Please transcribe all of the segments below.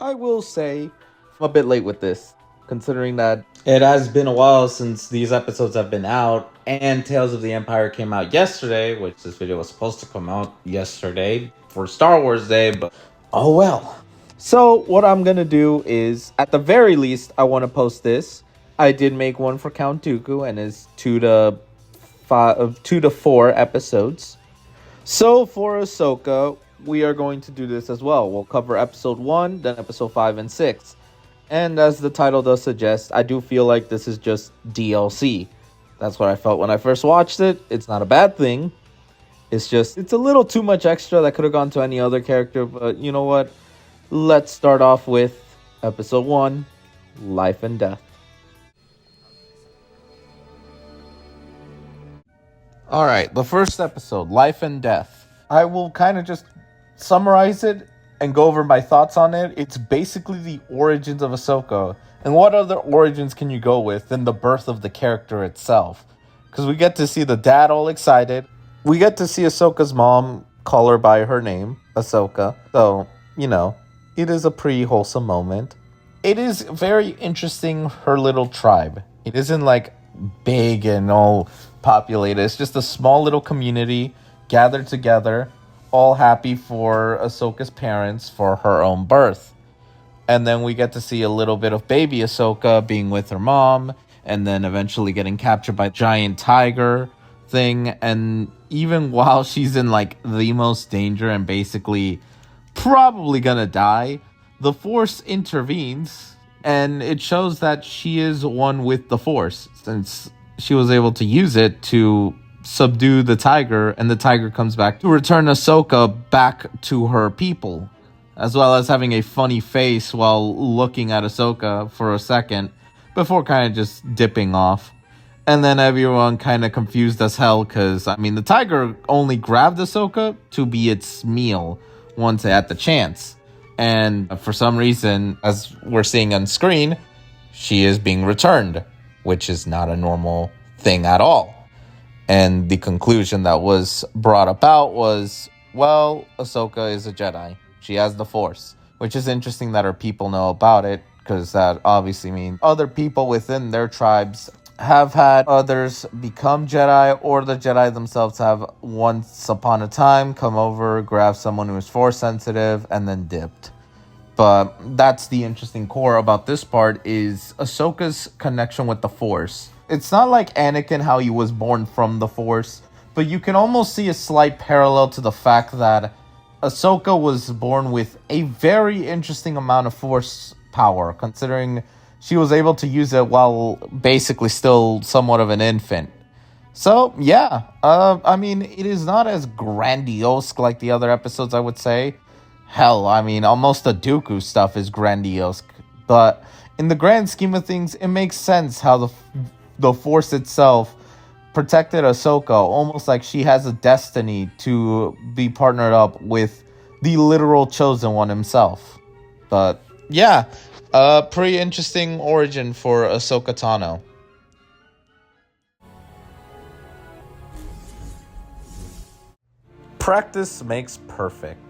I will say I'm a bit late with this, considering that It has been a while since these episodes have been out, and Tales of the Empire came out yesterday, which this video was supposed to come out yesterday for Star Wars Day, but oh well. So what I'm gonna do is, at the very least, I want to post this. I did make one for Count Dooku and his 2 to 4 episodes. So for Ahsoka, we are going to do this as well. We'll cover episode 1, then episode 5 and 6. And as the title does suggest, I do feel like this is just DLC. That's what I felt when I first watched it. It's not a bad thing. It's a little too much extra that could have gone to any other character, but you know what? Let's start off with episode 1, Life and Death. All right, the first episode, Life and Death. I will kind of just summarize it and go over my thoughts on it. It's basically the origins of Ahsoka. And what other origins can you go with than the birth of the character itself? Because we get to see the dad all excited. We get to see Ahsoka's mom call her by her name, Ahsoka. So, it is a pretty wholesome moment. It is very interesting, her little tribe. It isn't like big and all populated. It's just a small little community gathered together, all happy for Ahsoka's parents for her own birth. And then we get to see a little bit of baby Ahsoka being with her mom, and then eventually getting captured by a giant tiger thing. And even while she's in like the most danger and basically probably gonna die, the Force intervenes, and it shows that she is one with the Force, since she was able to use it to subdue the tiger, and the tiger comes back to return Ahsoka back to her people, as well as having a funny face while looking at Ahsoka for a second before kind of just dipping off. And then everyone kind of confused as hell because, the tiger only grabbed Ahsoka to be its meal once it had the chance. And for some reason, as we're seeing on screen, she is being returned, which is not a normal thing at all. And the conclusion that was brought about was, well, Ahsoka is a Jedi. She has the Force, which is interesting that her people know about it, because that obviously means other people within their tribes have had others become Jedi, or the Jedi themselves have once upon a time come over, grab someone who is Force sensitive, and then dipped. But that's the interesting core about this part, is Ahsoka's connection with the Force. It's not like Anakin, how he was born from the Force, but you can almost see a slight parallel to the fact that Ahsoka was born with a very interesting amount of Force power, considering she was able to use it while basically still somewhat of an infant. So, yeah, it is not as grandiose like the other episodes, I would say. Hell, almost the Dooku stuff is grandiose, but in the grand scheme of things, it makes sense how the Force itself protected Ahsoka, almost like she has a destiny to be partnered up with the literal Chosen One himself. But yeah, a pretty interesting origin for Ahsoka Tano. Practice makes perfect.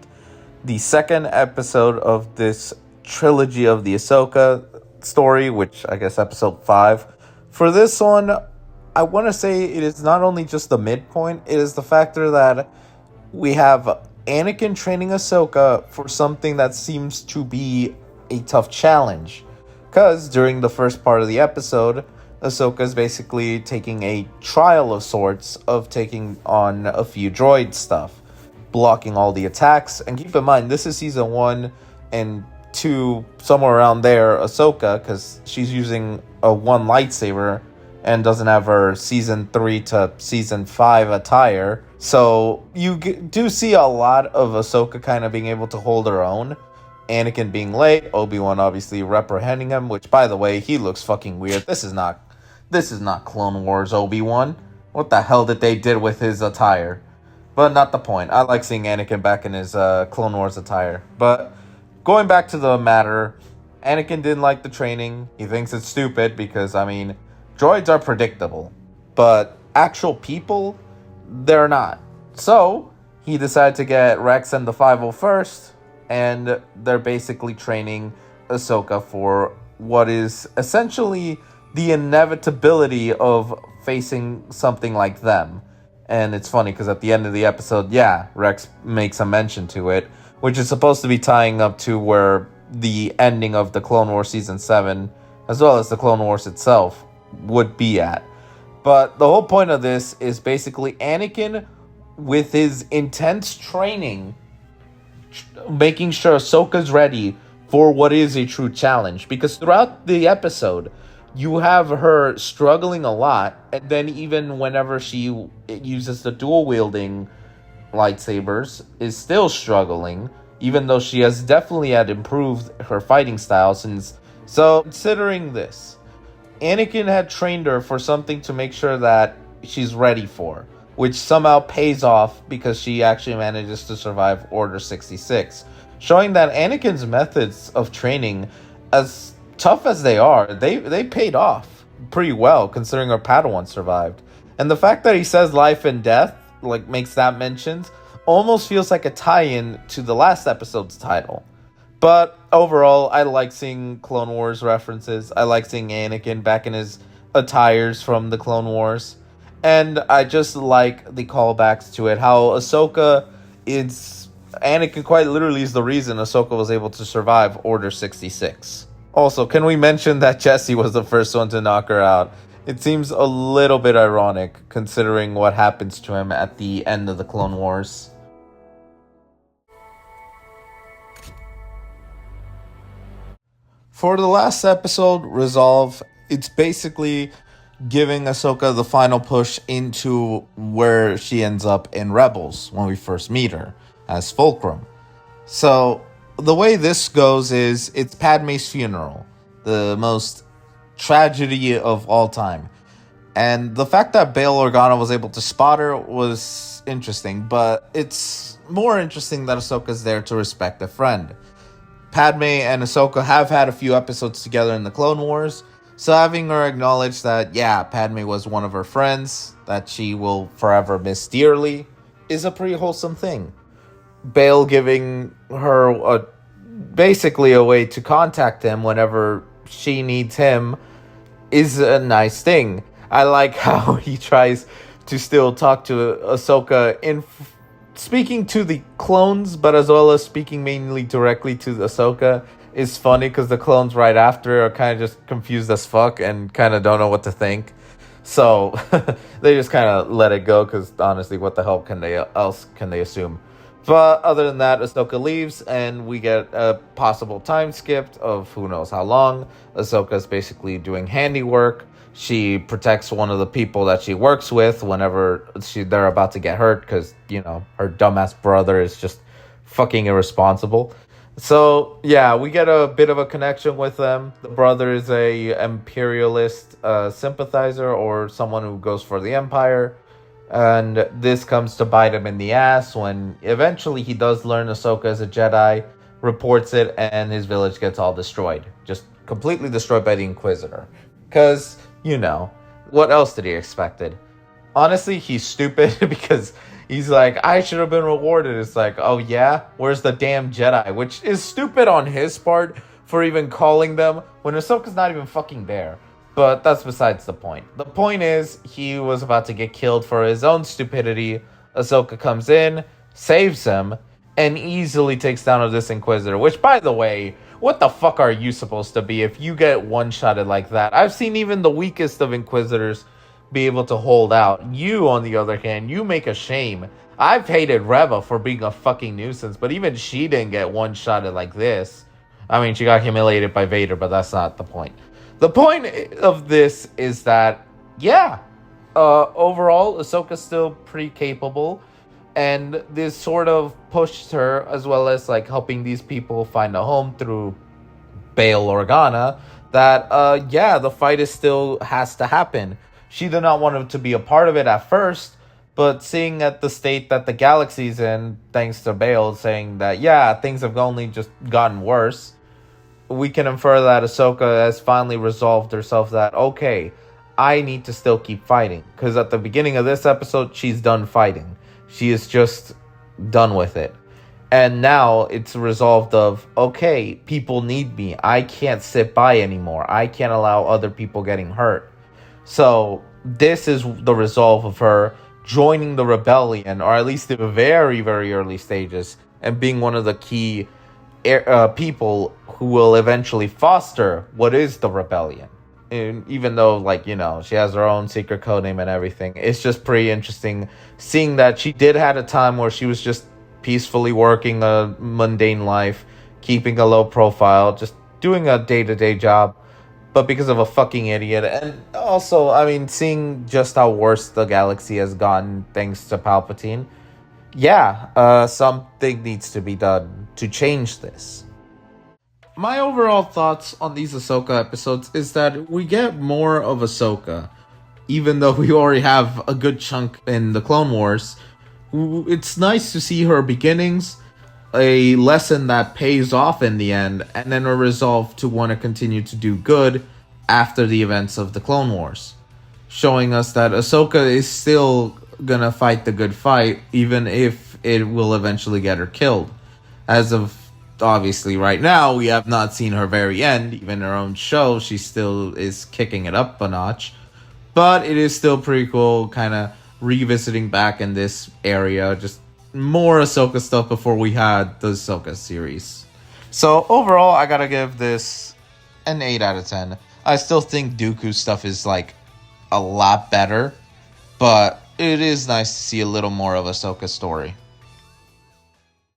The second episode of this trilogy of the Ahsoka story, which I guess episode 5. For this one, I want to say it is not only just the midpoint, it is the factor that we have Anakin training Ahsoka for something that seems to be a tough challenge. Because during the first part of the episode, Ahsoka is basically taking a trial of sorts of taking on a few droid stuff, blocking all the attacks. And keep in mind, this is season 1 and 2, somewhere around there, Ahsoka, because she's using a one lightsaber and doesn't have her season 3 to season 5 attire. So you do see a lot of Ahsoka kind of being able to hold her own. Anakin being late, Obi-Wan obviously reprehending him, which, by the way, he looks fucking weird. This is not Clone Wars Obi-Wan. What the hell did they did with his attire? But not the point. I like seeing Anakin back in his Clone Wars attire. But going back to the matter, Anakin didn't like the training. He thinks it's stupid because, droids are predictable. But actual people, they're not. So, he decided to get Rex and the 501st and they're basically training Ahsoka for what is essentially the inevitability of facing something like them. And it's funny because at the end of the episode, yeah, Rex makes a mention to it, which is supposed to be tying up to where the ending of the Clone Wars Season 7, as well as the Clone Wars itself, would be at. But the whole point of this is basically Anakin, with his intense training, making sure Ahsoka's ready for what is a true challenge. Because throughout the episode, you have her struggling a lot, and then even whenever she uses the dual wielding lightsabers, is still struggling, even though she has definitely had improved her fighting style since. So considering this, Anakin had trained her for something to make sure that she's ready for, which somehow pays off because she actually manages to survive Order 66, showing that Anakin's methods of training, as tough as they are, they paid off pretty well considering her Padawan survived. And the fact that he says life and death, like, makes that mentions, almost feels like a tie-in to the last episode's title. But overall, I like seeing Clone Wars references. I like seeing Anakin back in his attires from the Clone Wars. And I just like the callbacks to it. How Ahsoka is... Anakin quite literally is the reason Ahsoka was able to survive Order 66. Also, can we mention that Jesse was the first one to knock her out? It seems a little bit ironic, considering what happens to him at the end of the Clone Wars. For the last episode, Resolve, it's basically giving Ahsoka the final push into where she ends up in Rebels when we first meet her as Fulcrum. So the way this goes is it's Padme's funeral, the most tragedy of all time. And the fact that Bail Organa was able to spot her was interesting, but it's more interesting that Ahsoka's there to respect a friend. Padme and Ahsoka have had a few episodes together in the Clone Wars, so having her acknowledge that, yeah, Padme was one of her friends that she will forever miss dearly is a pretty wholesome thing. Bail giving her basically a way to contact him whenever she needs him is a nice thing. I like how he tries to still talk to Ahsoka in speaking to the clones, but as well as speaking mainly directly to Ahsoka is funny because the clones right after are kind of just confused as fuck and kind of don't know what to think. So they just kind of let it go because honestly, what the hell else can they assume? But other than that, Ahsoka leaves and we get a possible time skip of who knows how long. Ahsoka's basically doing handiwork. She protects one of the people that she works with whenever they're about to get hurt because, you know, her dumbass brother is just fucking irresponsible. So, yeah, we get a bit of a connection with them. The brother is a imperialist sympathizer or someone who goes for the Empire. And this comes to bite him in the ass when eventually he does learn Ahsoka is a Jedi, reports it, and his village gets all destroyed. Just completely destroyed by the Inquisitor. Because, you know, what else did he expected? Honestly, he's stupid because he's like, I should have been rewarded. It's like, oh yeah? Where's the damn Jedi? Which is stupid on his part for even calling them when Ahsoka's not even fucking there. But that's besides the point. The point is, he was about to get killed for his own stupidity. Ahsoka comes in, saves him, and easily takes down this Inquisitor. Which, by the way, what the fuck are you supposed to be if you get one-shotted like that? I've seen even the weakest of Inquisitors be able to hold out. You, on the other hand, you make a shame. I've hated Reva for being a fucking nuisance, but even she didn't get one-shotted like this. I mean, she got humiliated by Vader, but that's not the point. The point of this is that, yeah, overall, Ahsoka's still pretty capable, and this sort of pushed her, as well as like helping these people find a home through Bail Organa, that, yeah, the fight is still has to happen. She did not want to be a part of it at first, but seeing at the state that the galaxy's in, thanks to Bail saying that, yeah, things have only just gotten worse, we can infer that Ahsoka has finally resolved herself that, okay, I need to still keep fighting. Because at the beginning of this episode, she's done fighting. She is just done with it. And now it's resolved of, okay, people need me. I can't sit by anymore. I can't allow other people getting hurt. So this is the resolve of her joining the rebellion, or at least in the very, very early stages, and being one of the key people who will eventually foster what is the rebellion. And even though, like, you know, she has her own secret codename and everything, it's just pretty interesting seeing that she did had a time where she was just peacefully working a mundane life, keeping a low profile, just doing a day-to-day job, but because of a fucking idiot. And also, I mean, seeing just how worse the galaxy has gotten thanks to Palpatine, yeah, something needs to be done to change this. My overall thoughts on these Ahsoka episodes is that we get more of Ahsoka, even though we already have a good chunk in the Clone Wars. It's nice to see her beginnings, a lesson that pays off in the end, and then a resolve to want to continue to do good after the events of the Clone Wars, showing us that Ahsoka is still gonna fight the good fight, even if it will eventually get her killed. As of obviously right now, we have not seen her very end. Even her own show, she still is kicking it up a notch. But it is still pretty cool, kind of revisiting back in this area, just more Ahsoka stuff before we had the Ahsoka series. So overall, I gotta give this an 8 out of 10. I still think Dooku's stuff is like a lot better, but it is nice to see a little more of Ahsoka's story.